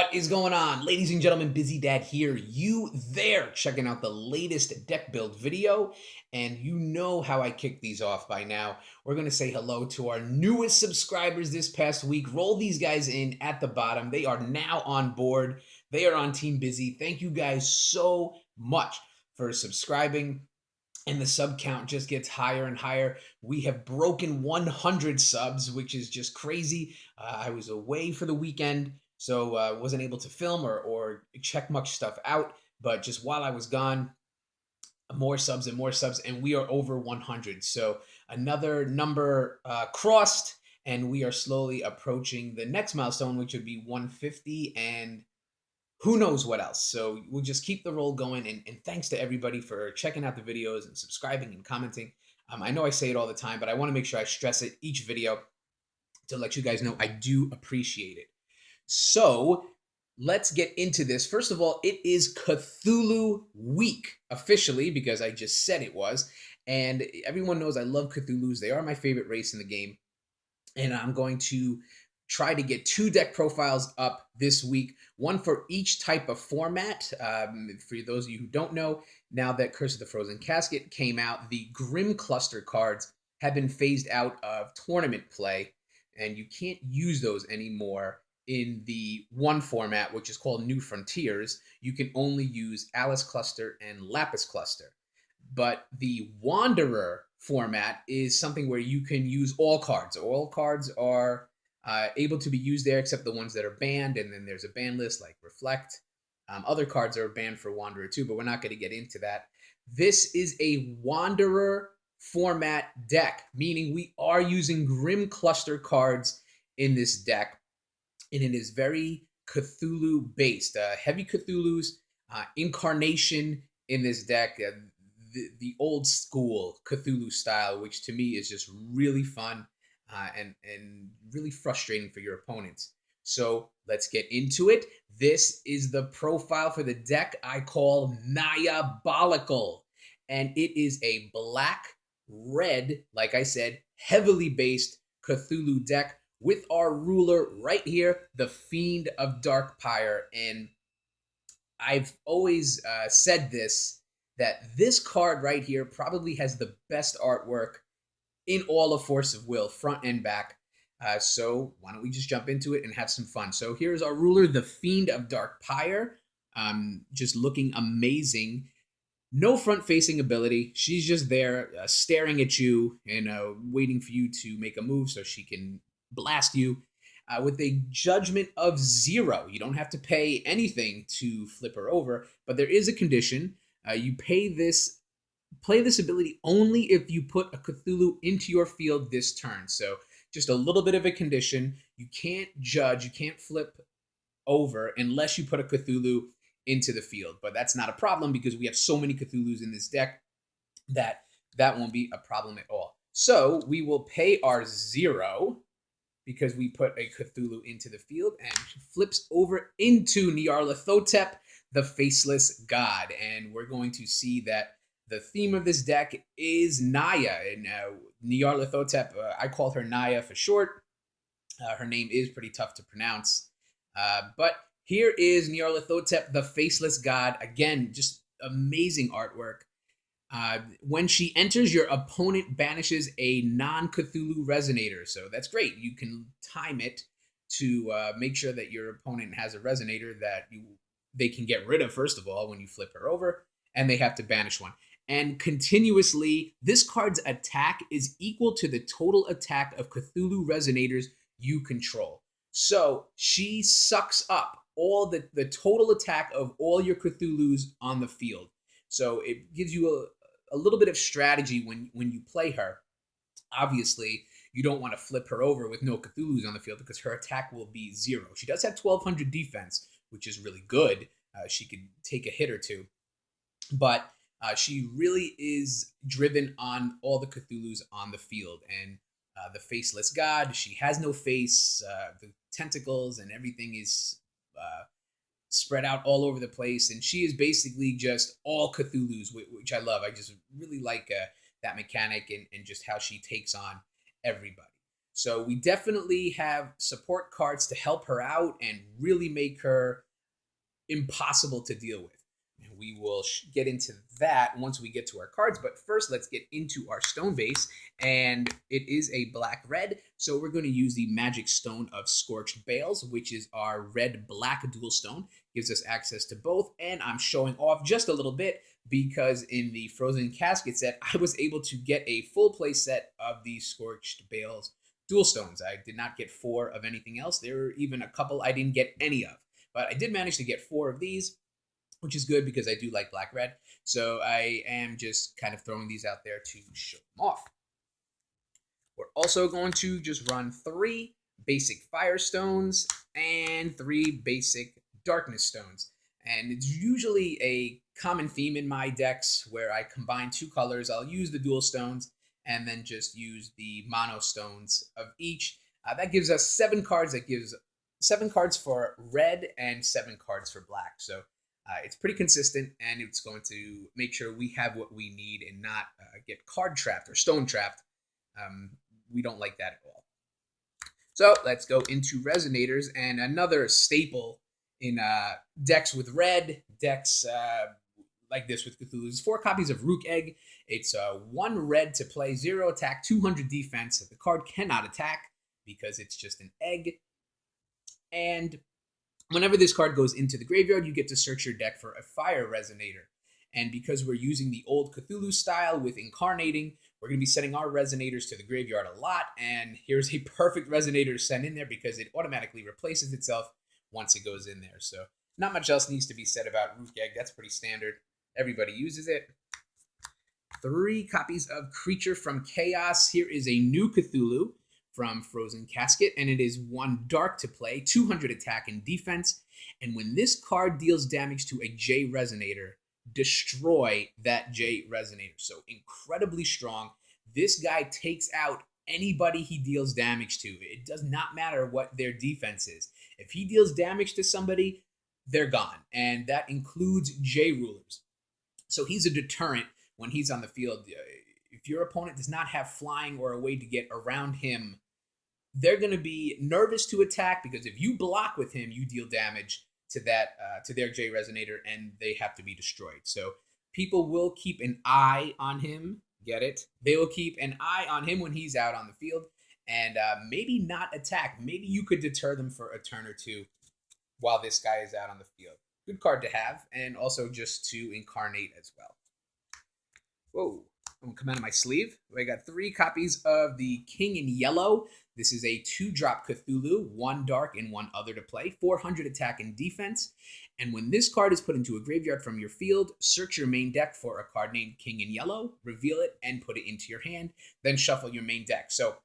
What is going on? Ladies and gentlemen, BizzyDad here. You there checking out the latest deck build video. And you know how I kick these off by now. We're going to say hello to our newest subscribers this past week. Roll these guys in at the bottom. They are now on board. They are on Team Bizzy. Thank you guys so much for subscribing. And the sub count just gets higher and higher. We have broken 100 subs, which is just crazy. I was away for the weekend, so wasn't able to film or check much stuff out. But just while I was gone, more subs and more subs, and we are over 100. So another number crossed, and we are slowly approaching the next milestone, which would be 150, and who knows what else. So we'll just keep the roll going. And thanks to everybody for checking out the videos and subscribing and commenting. I know I say it all the time, but I want to make sure I stress it each video to let you guys know I do appreciate it. So let's get into this. First of all, it is Cthulhu week officially, because I just said it was. And everyone knows I love Cthulhus. They are my favorite race in the game. And I'm going to try to get 2 deck profiles up this week, one for each type of format. For those of you who don't know, now that Curse of the Frozen Casket came out, the Grimm cluster cards have been phased out of tournament play, and you can't use those anymore in the one format, which is called New Frontiers. You can only use Alice Cluster and Lapis Cluster. But the Wanderer format is something where you can use all cards. All cards are able to be used there, except the ones that are banned, and then there's a ban list like Reflect. Other cards are banned for Wanderer too, but we're not going to get into that. This is a Wanderer format deck, meaning we are using Grimm cluster cards in this deck, and it is very Cthulhu based. Heavy Cthulhu's incarnation in this deck, the old school Cthulhu style, which to me is just really fun. And really frustrating for your opponents. So let's get into it. This is the profile for the deck I call Nyabolical. And it is a black-red, like I said, heavily based Cthulhu deck with our ruler right here, the Fiend of Dark Pyre. And I've always said this, that this card right here probably has the best artwork in all of Force of Will, front and back. So why don't we just jump into it and have some fun. So here's our ruler, the Fiend of Dark Pyre, just looking amazing. No front-facing ability. She's just there staring at you and waiting for you to make a move so she can blast you. With a judgment of 0. You don't have to pay anything to flip her over, but there is a condition. You play this ability only if you put a Cthulhu into your field this turn. So just a little bit of a condition. You can't judge, you can't flip over unless you put a Cthulhu into the field. But that's not a problem because we have so many Cthulhus in this deck that won't be a problem at all. So we will pay our 0 because we put a Cthulhu into the field, and she flips over into Nyarlathotep, the Faceless God. And we're going to see that the theme of this deck is Naya, and Nyarlathotep, I call her Naya for short. Her name is pretty tough to pronounce. But here is Nyarlathotep, the Faceless God. Again, just amazing artwork. When she enters, your opponent banishes a non-Cthulhu Resonator. So that's great. You can time it to make sure that your opponent has a Resonator that they can get rid of, first of all, when you flip her over, and they have to banish one. And continuously, this card's attack is equal to the total attack of Cthulhu Resonators you control. So she sucks up all the total attack of all your Cthulhus on the field. So it gives you a little bit of strategy when you play her. Obviously, you don't want to flip her over with no Cthulhus on the field because her attack will be 0. She does have 1,200 defense, which is really good. She could take a hit or two. But she really is driven on all the Cthulhus on the field. And the Faceless God, she has no face. The tentacles and everything is spread out all over the place. And she is basically just all Cthulhus, which I love. I just really like that mechanic and just how she takes on everybody. So we definitely have support cards to help her out and really make her impossible to deal with. And we will get into that once we get to our cards. But first, let's get into our stone base. And it is a black-red. So we're going to use the magic stone of Scorched Bales, which is our red-black dual stone. Gives us access to both. And I'm showing off just a little bit because in the Frozen Casket set, I was able to get a full play set of the Scorched Bales dual stones. I did not get 4 of anything else. There were even a couple I didn't get any of. But I did manage to get 4 of these, which is good because I do like black-red. So I am just kind of throwing these out there to show them off. We're also going to just run 3 basic fire stones and 3 basic darkness stones. And it's usually a common theme in my decks where I combine 2 colors. I'll use the dual stones and then just use the mono stones of each. That gives us 7 cards. That gives 7 cards for red and 7 cards for black. So it's pretty consistent, and it's going to make sure we have what we need and not get card trapped or stone trapped. We don't like that at all. So let's go into Resonators, and another staple in decks with red, decks like this with Cthulhu is 4 copies of Rukh Egg. It's 1 red to play, 0 attack, 200 defense. The card cannot attack because it's just an egg. And whenever this card goes into the graveyard, you get to search your deck for a fire resonator. And because we're using the old Cthulhu style with incarnating, we're going to be sending our resonators to the graveyard a lot. And here's a perfect resonator to send in there because it automatically replaces itself once it goes in there. So not much else needs to be said about Rukh Egg. That's pretty standard. Everybody uses it. 3 copies of Creature from Chaos. Here is a new Cthulhu from Frozen Casket, and it is 1 dark to play, 200 attack and defense. And when this card deals damage to a J Resonator, destroy that J Resonator. So incredibly strong. This guy takes out anybody he deals damage to. It does not matter what their defense is. If he deals damage to somebody, they're gone. And that includes J Rulers. So he's a deterrent when he's on the field. If your opponent does not have flying or a way to get around him, they're going to be nervous to attack because if you block with him, you deal damage to their J Resonator, and they have to be destroyed. So people will keep an eye on him. Get it? They will keep an eye on him when he's out on the field, and maybe not attack. Maybe you could deter them for a turn or 2 while this guy is out on the field. Good card to have, and also just to incarnate as well. Whoa. I'm going to come out of my sleeve. I got 3 copies of the King in Yellow. This is a 2-drop Cthulhu, 1 dark and 1 other to play, 400 attack and defense. And when this card is put into a graveyard from your field, search your main deck for a card named King in Yellow, reveal it, and put it into your hand. Then shuffle your main deck. So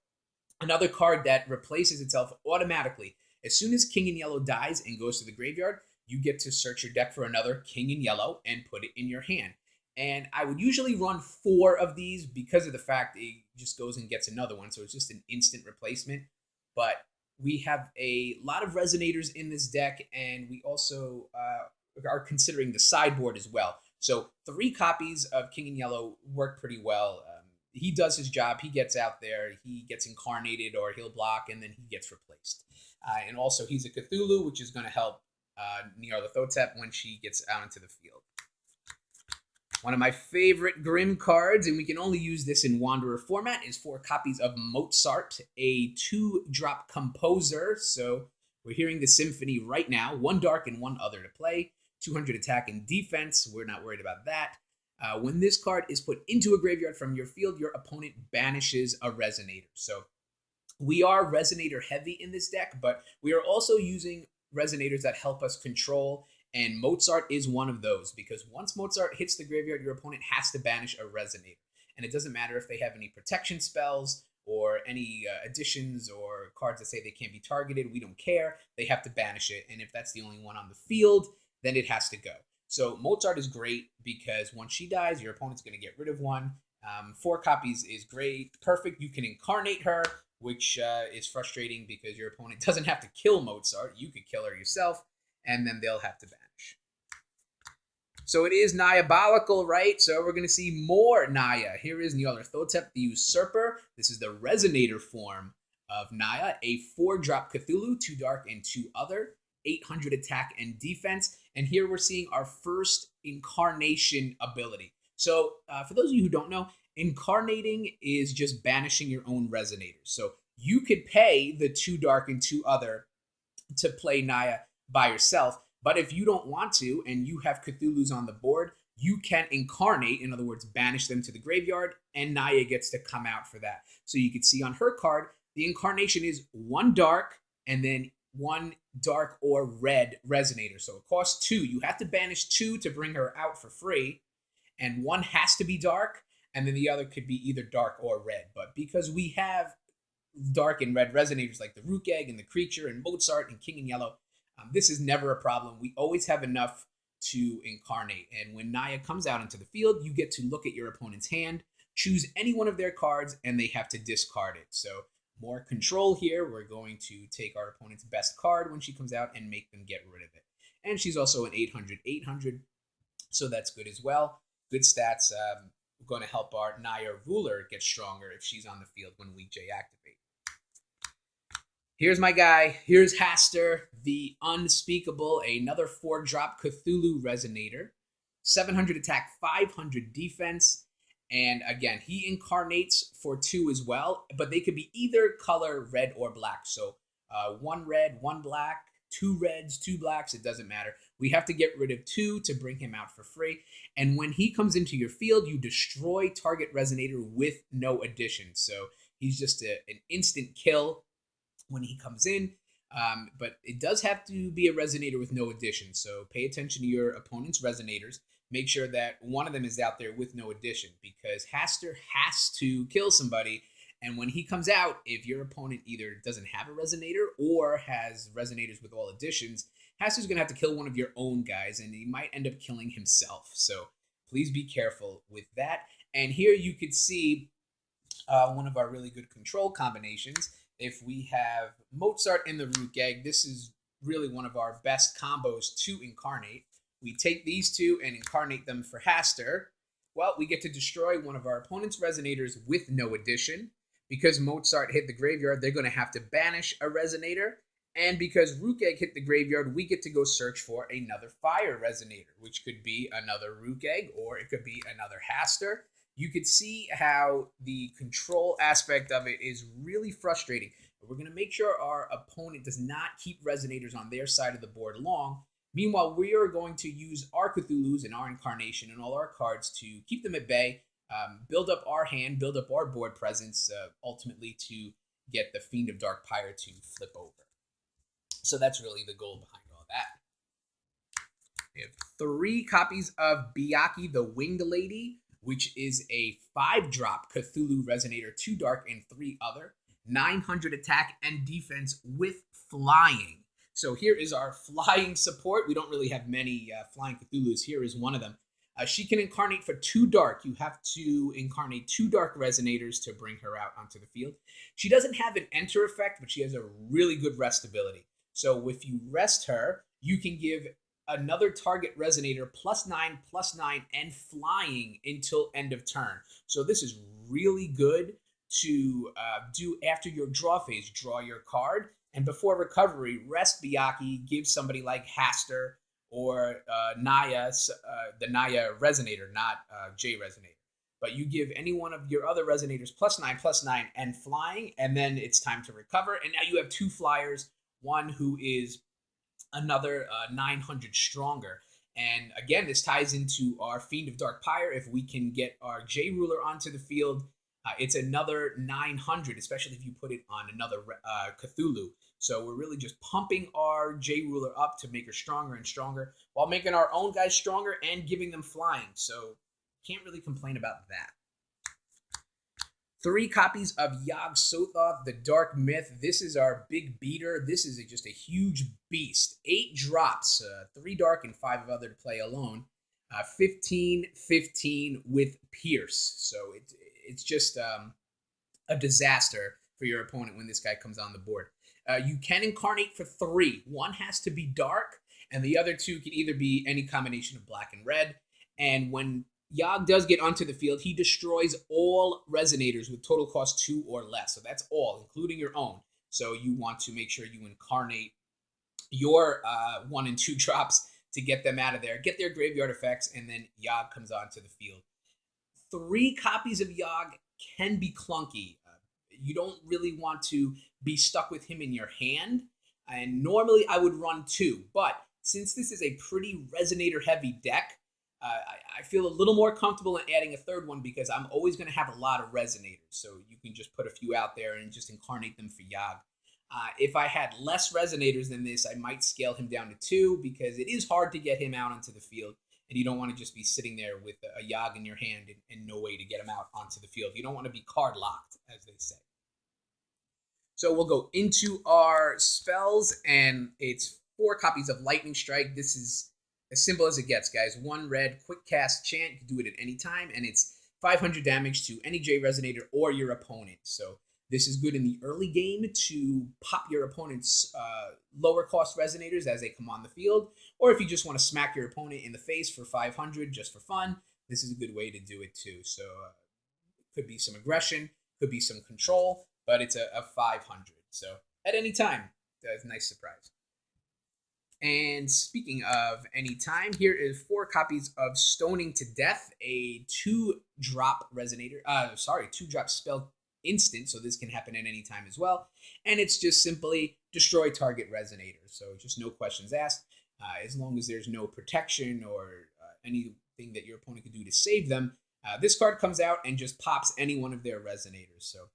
another card that replaces itself automatically. As soon as King in Yellow dies and goes to the graveyard, you get to search your deck for another King in Yellow and put it in your hand. And I would usually run 4 of these because of the fact it just goes and gets another one. So it's just an instant replacement. But we have a lot of Resonators in this deck, and we also are considering the sideboard as well. So 3 copies of King in Yellow work pretty well. He does his job. He gets out there. He gets incarnated, or he'll block, and then he gets replaced. And also, he's a Cthulhu, which is going to help Nyarlathotep when she gets out into the field. One of my favorite Grimm cards, and we can only use this in Wanderer format, is 4 copies of Mozart, a 2-drop composer. So we're hearing the symphony right now. 1 dark and 1 other to play. 200 attack and defense. We're not worried about that. When this card is put into a graveyard from your field, your opponent banishes a Resonator. So we are Resonator heavy in this deck, but we are also using Resonators that help us control. And Mozart is one of those, because once Mozart hits the graveyard, your opponent has to banish a Resonator. And it doesn't matter if they have any protection spells or any additions or cards that say they can't be targeted. We don't care. They have to banish it. And if that's the only one on the field, then it has to go. So Mozart is great because once she dies, your opponent's going to get rid of one. 4 copies is great. Perfect. You can incarnate her, which is frustrating because your opponent doesn't have to kill Mozart. You could kill her yourself, and then they'll have to banish. So it is Nyabolical, right? So we're going to see more Naya. Here is Nyarlathotep the Usurper. This is the Resonator form of Naya, a 4-drop Cthulhu, 2 dark and 2 other, 800 attack and defense. And here we're seeing our first incarnation ability. So for those of you who don't know, incarnating is just banishing your own resonators. So you could pay the 2 dark and 2 other to play Naya by yourself. But if you don't want to and you have Cthulhu's on the board, you can incarnate, in other words, banish them to the graveyard, and Naya gets to come out for that. So you can see on her card, the incarnation is 1 dark and then 1 dark or red resonator. So it costs 2. You have to banish 2 to bring her out for free, and 1 has to be dark, and then the other could be either dark or red. But because we have dark and red resonators like the Rukh Egg and the Creature and Mozart and King in Yellow, this is never a problem. We always have enough to incarnate. And when Naya comes out into the field, you get to look at your opponent's hand, choose any one of their cards, and they have to discard it. So more control here. We're going to take our opponent's best card when she comes out and make them get rid of it. And she's also an 800, so that's good as well. Good stats. Going to help our Naya ruler get stronger if she's on the field when we J-activate. Here's my guy. Here's Hastur the Unspeakable, another 4-drop Cthulhu Resonator. 700 attack, 500 defense. And again, he incarnates for 2 as well, but they could be either color red or black. So 1 red, 1 black, 2 reds, 2 blacks, it doesn't matter. We have to get rid of 2 to bring him out for free. And when he comes into your field, you destroy target resonator with no addition. So he's just an instant kill when he comes in. But it does have to be a resonator with no addition. So pay attention to your opponent's resonators. Make sure that one of them is out there with no addition, because Hastur has to kill somebody. And when he comes out, if your opponent either doesn't have a resonator or has resonators with all additions, Hastur's going to have to kill one of your own guys, and he might end up killing himself. So please be careful with that. And here you could see one of our really good control combinations. If we have Mozart and the Rukh Egg, this is really one of our best combos to incarnate. We take these 2 and incarnate them for Hastur. Well, we get to destroy one of our opponent's resonators with no addition. Because Mozart hit the graveyard, they're going to have to banish a resonator. And because Rukh Egg hit the graveyard, we get to go search for another fire resonator, which could be another Rukh Egg, or it could be another Hastur. You could see how the control aspect of it is really frustrating. But we're going to make sure our opponent does not keep resonators on their side of the board long. Meanwhile, we are going to use our Cthulhu's and our incarnation and all our cards to keep them at bay, build up our hand, build up our board presence, ultimately to get the Fiend of Dark Pyre to flip over. So that's really the goal behind all that. We have 3 copies of Byakhee the Winged Lady, which is a 5-drop Cthulhu Resonator, 2 dark and 3 other, 900 attack and defense with flying. So here is our flying support. We don't really have many flying Cthulhus. Here is one of them. She can incarnate for 2 dark. You have to incarnate 2 dark resonators to bring her out onto the field. She doesn't have an enter effect, but she has a really good rest ability. So if you rest her, you can give another target resonator +9/+9 and flying until end of turn. So this is really good to do after your draw phase. Draw your card, and before recovery, rest Byakhee, give somebody like Hastur or Naya, the Naya resonator, not J resonator. But you give any one of your other resonators +9/+9 and flying, and then it's time to recover. And now you have 2 flyers, one who is another 900 stronger. And again, this ties into our Fiend of Dark Pyre. If we can get our J ruler onto the field, it's another 900, especially if you put it on another Cthulhu. So we're really just pumping our J ruler up to make her stronger and stronger, while making our own guys stronger and giving them flying. So can't really complain about that. 3 copies of Yog-Sothoth, the Dark Myth. This is our big beater. This is just a huge beast. 8 drops, 3 dark and 5 other to play alone. 15/15 with Pierce. So it's just a disaster for your opponent when this guy comes on the board. You can incarnate for 3. 1 has to be dark, and the other 2 can either be any combination of black and red. And when Yogg does get onto the field. He destroys all Resonators with total cost 2 or less. So that's all, including your own. So you want to make sure you incarnate your 1 and 2 drops to get them out of there, get their graveyard effects, and then Yogg comes onto the field. 3 copies of Yogg can be clunky. You don't really want to be stuck with him in your hand. And normally I would run 2, but since this is a pretty Resonator heavy deck, I feel a little more comfortable in adding a 3rd one because I'm always going to have a lot of Resonators. So you can just put a few out there and just incarnate them for Yogg. If I had less Resonators than this, I might scale him down to 2 because it is hard to get him out onto the field. And you don't want to just be sitting there with a Yogg in your hand and no way to get him out onto the field. You don't want to be card locked, as they say. So we'll go into our spells, and it's 4 copies of Lightning Strike. This is as simple as it gets, guys. 1 red, quick cast chant. You can do it at any time, and it's 500 damage to any J Resonator or your opponent. So this is good in the early game to pop your opponent's lower cost Resonators as they come on the field, or if you just want to smack your opponent in the face for 500 just for fun, this is a good way to do it too. So could be some aggression, could be some control, but it's a 500. So at any time, that's a nice surprise. And speaking of any time, here is 4 copies of Stoning to Death, a 2-drop Resonator. 2-drop spell instant, so this can happen at any time as well. And it's just simply destroy target Resonator. So just no questions asked. As long as there's no protection or anything that your opponent could do to save them, this card comes out and just pops any one of their Resonators. So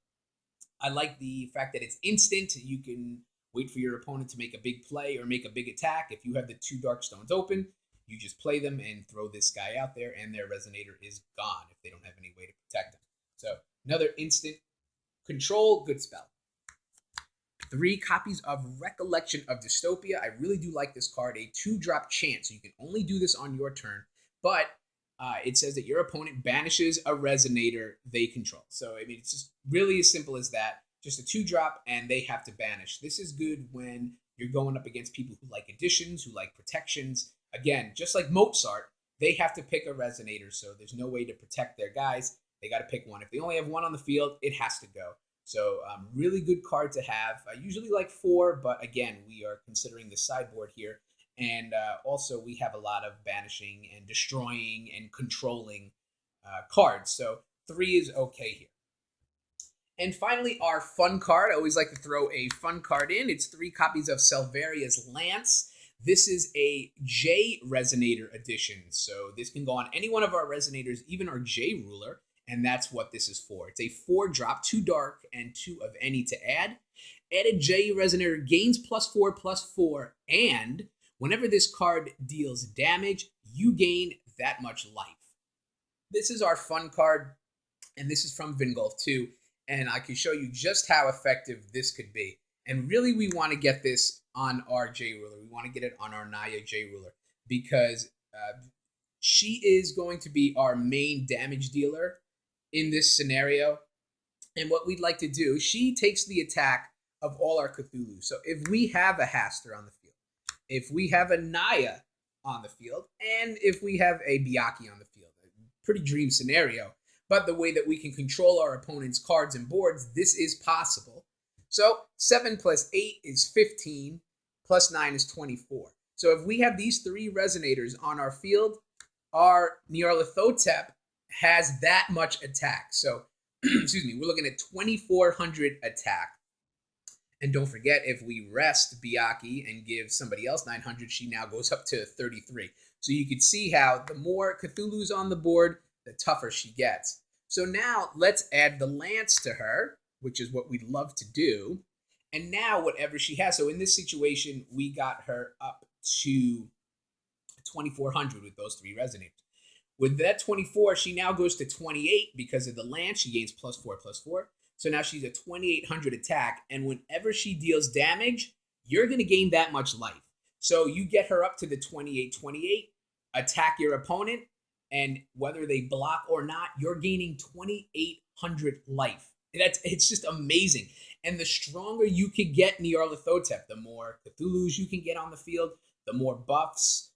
I like the fact that it's instant. You can wait for your opponent to make a big play or make a big attack. If you have the 2 Dark Stones open, you just play them and throw this guy out there, and their Resonator is gone if they don't have any way to protect them. So another instant control, good spell. 3 copies of Recollection of Dystopia. I really do like this card. A 2-drop chant, so you can only do this on your turn, but it says that your opponent banishes a Resonator they control. So, I mean, it's just really as simple as that. Just a 2-drop, and they have to banish. This is good when you're going up against people who like additions, who like protections. Again, just like Mozart, they have to pick a Resonator, so there's no way to protect their guys. They got to pick one. If they only have 1 on the field, it has to go. So really good card to have. I usually like 4, but again, we are considering the sideboard here. And also we have a lot of banishing and destroying and controlling cards. So 3 is okay here. And finally, our fun card. I always like to throw a fun card in. It's 3 copies of Selvaria's Lance. This is a J Resonator edition. So this can go on any one of our Resonators, even our J Ruler. And that's what this is for. It's a 4-drop, 2 dark, and 2 of any to add. Added J Resonator gains +4/+4, and whenever this card deals damage, you gain that much life. This is our fun card, and this is from Vingolf 2, and I can show you just how effective this could be. And really, we want to get this on our J Ruler. We want to get it on our Naya J Ruler, because she is going to be our main damage dealer in this scenario. And what we'd like to do, she takes the attack of all our Cthulhu. So if we have a Hastur on the field, if we have a Naya on the field, and if we have a Byakhee on the field, a pretty dream scenario, but the way that we can control our opponent's cards and boards, this is possible. So 7 + 8 is 15, + 9 is 24. So if we have these 3 Resonators on our field, our Nyarlathotep has that much attack. So, excuse me, we're looking at 2,400 attack. And don't forget, if we rest Byakhee and give somebody else 900, she now goes up to 33. So you can see how the more Cthulhu's on the board, the tougher she gets. So now let's add the Lance to her, which is what we'd love to do. And now whatever she has, so in this situation, we got her up to 2,400 with those 3 Resonators. With that 24, she now goes to 28 because of the Lance. She gains +4/+4. So now she's at 2,800 attack. And whenever she deals damage, you're going to gain that much life. So you get her up to the 28, attack your opponent, and whether they block or not, you're gaining 2,800 life. It's just amazing. And the stronger you can get Nyarlathotep, the more Cthulhu's you can get on the field, the more buffs,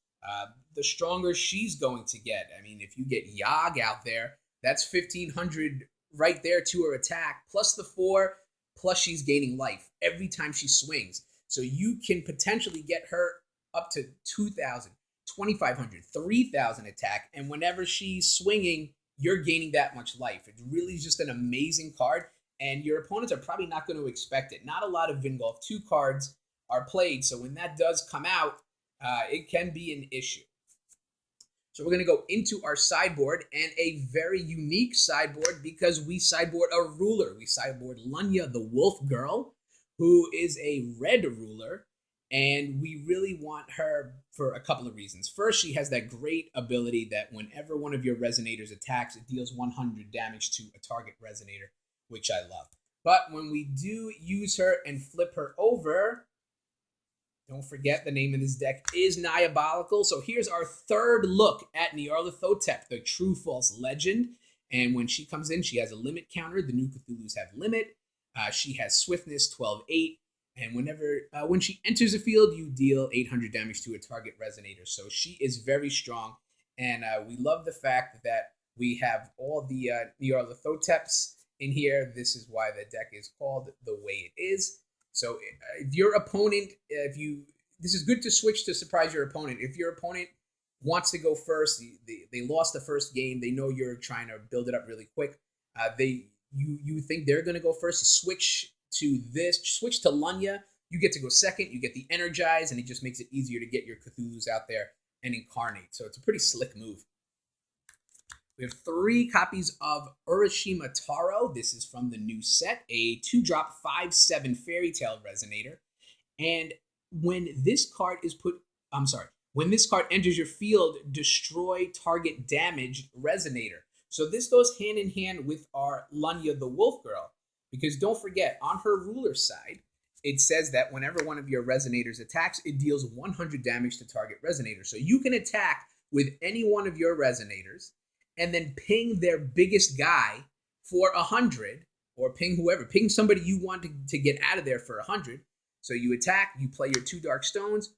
the stronger she's going to get. I mean, if you get Yogg out there, that's 1,500 right there to her attack, plus the 4, plus she's gaining life every time she swings. So you can potentially get her up to 2,000, 2,500, 3,000 attack, and whenever she's swinging, you're gaining that much life. It's really just an amazing card, and your opponents are probably not going to expect it. Not a lot of Vingolf 2 cards are played, so when that does come out, it can be an issue. So we're going to go into our sideboard, and a very unique sideboard because we sideboard a ruler. We sideboard Lunya, the Wolf Girl, who is a red ruler, and we really want her for a couple of reasons. First, she has that great ability that whenever one of your Resonators attacks, it deals 100 damage to a target Resonator, which I love. But when we do use her and flip her over, don't forget the name of this deck is Nyabolical. So here's our third look at Nyarlathotep, the true false legend. And when she comes in, she has a limit counter. The new Cthulhus have limit. She has swiftness 12-8. And when she enters the field, you deal 800 damage to a target Resonator. So she is very strong. And we love the fact that we have all the Nyarlathoteps in here. This is why the deck is called the way it is. So if your opponent, this is good to switch to surprise your opponent. If your opponent wants to go first, they lost the first game, they know you're trying to build it up really quick. You think they're going to go first, switch to Lunya. You get to go second, you get the Energize, and it just makes it easier to get your Cthulhus out there and incarnate. So it's a pretty slick move. We have 3 copies of Urashima Taro. This is from the new set, a 2-drop 5/7 Fairy Tale Resonator. And when this card enters your field, destroy target damaged Resonator. So this goes hand in hand with our Lunya the Wolf Girl, because don't forget, on her ruler side, it says that whenever one of your Resonators attacks, it deals 100 damage to target Resonator. So you can attack with any one of your Resonators and then ping their biggest guy for 100, or ping somebody you want to get out of there for 100. So you attack, you play your 2 Dark Stones,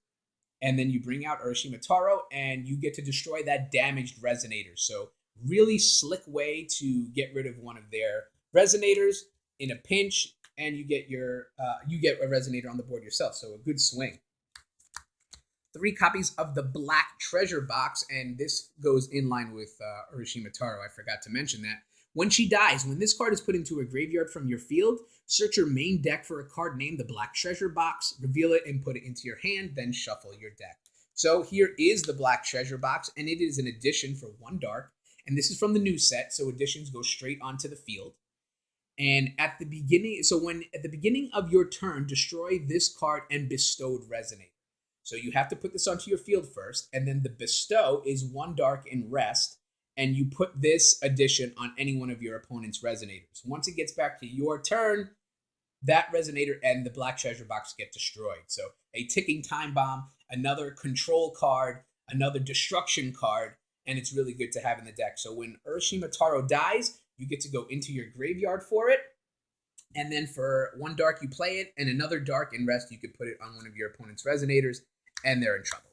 and then you bring out Urashima Taro, and you get to destroy that damaged Resonator. So really slick way to get rid of one of their Resonators in a pinch, and you get a Resonator on the board yourself. So a good swing. 3 copies of the Black Treasure Box, and this goes in line with Urashima Taro. I forgot to mention that. When she dies, when this card is put into a graveyard from your field, search your main deck for a card named the Black Treasure Box, reveal it, and put it into your hand, then shuffle your deck. So here is the Black Treasure Box, and it is an addition for 1 dark, and this is from the new set, so additions go straight onto the field. And at the beginning of your turn, destroy this card and bestowed Resonator. So you have to put this onto your field first, and then the bestow is 1 dark and rest, and you put this addition on any one of your opponent's Resonators. Once it gets back to your turn, that Resonator and the Black Treasure Box get destroyed. So a ticking time bomb, another control card, another destruction card, and it's really good to have in the deck. So when Urashima Taro dies, you get to go into your graveyard for it, and then for 1 dark you play it, and another dark and rest you could put it on one of your opponent's Resonators, and they're in trouble.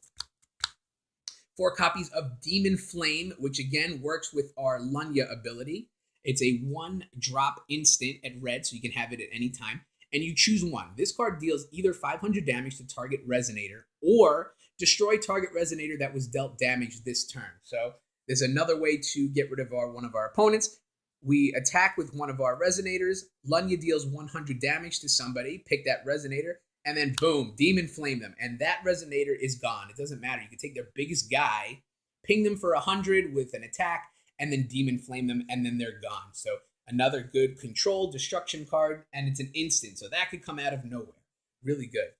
4 copies of Demon Flame, which again works with our Lunya ability. It's a 1-drop instant at red, so you can have it at any time. And you choose 1. This card deals either 500 damage to target Resonator, or destroy target Resonator that was dealt damage this turn. So there's another way to get rid of one of our opponents. We attack with one of our Resonators. Lunya deals 100 damage to somebody. Pick that Resonator. And then boom, Demon Flame them. And that Resonator is gone. It doesn't matter. You can take their biggest guy, ping them for 100 with an attack, and then Demon Flame them, and then they're gone. So another good control destruction card, and it's an instant. So that could come out of nowhere. Really good.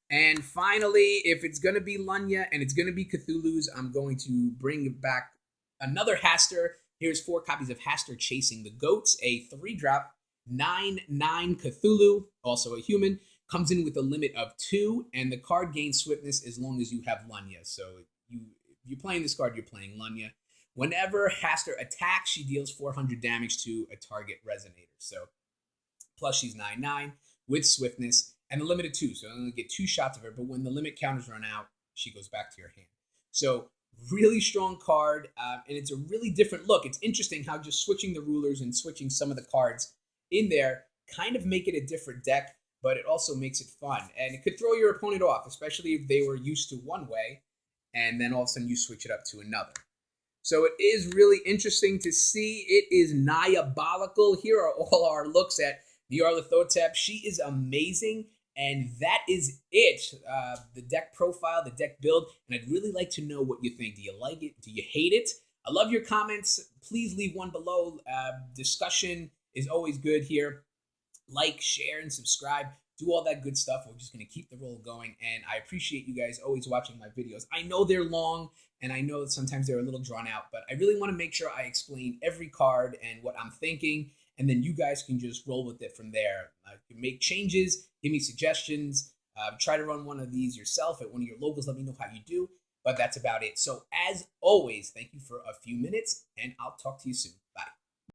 And finally, if it's going to be Lunya and it's going to be Cthulhu's, I'm going to bring back another Hastur. Here's 4 copies of Hastur Chasing the Goats, a 3-drop 9/9 Cthulhu, also a human. Comes in with a limit of 2, and the card gains swiftness as long as you have Lunya. So if you're playing this card, you're playing Lunya. Whenever Hastur attacks, she deals 400 damage to a target Resonator. So plus she's 9/9 with swiftness and a limit of 2. So you only get 2 shots of her, but when the limit counters run out, she goes back to your hand. So really strong card, and it's a really different look. It's interesting how just switching the rulers and switching some of the cards in there kind of make it a different deck, but it also makes it fun. And it could throw your opponent off, especially if they were used to one way, and then all of a sudden you switch it up to another. So it is really interesting to see. It is Nyabolical. Here are all our looks at Nyarlathotep. She is amazing. And that is it. The deck profile, the deck build. And I'd really like to know what you think. Do you like it? Do you hate it? I love your comments. Please leave one below. Discussion is always good here. Like, share, and subscribe. Do all that good stuff. We're just going to keep the roll going. And I appreciate you guys always watching my videos. I know they're long, and I know that sometimes they're a little drawn out, but I really want to make sure I explain every card and what I'm thinking, and then you guys can just roll with it from there. You can make changes, give me suggestions, try to run one of these yourself at one of your locals. Let me know how you do, but that's about it. So as always, thank you for a few minutes, and I'll talk to you soon.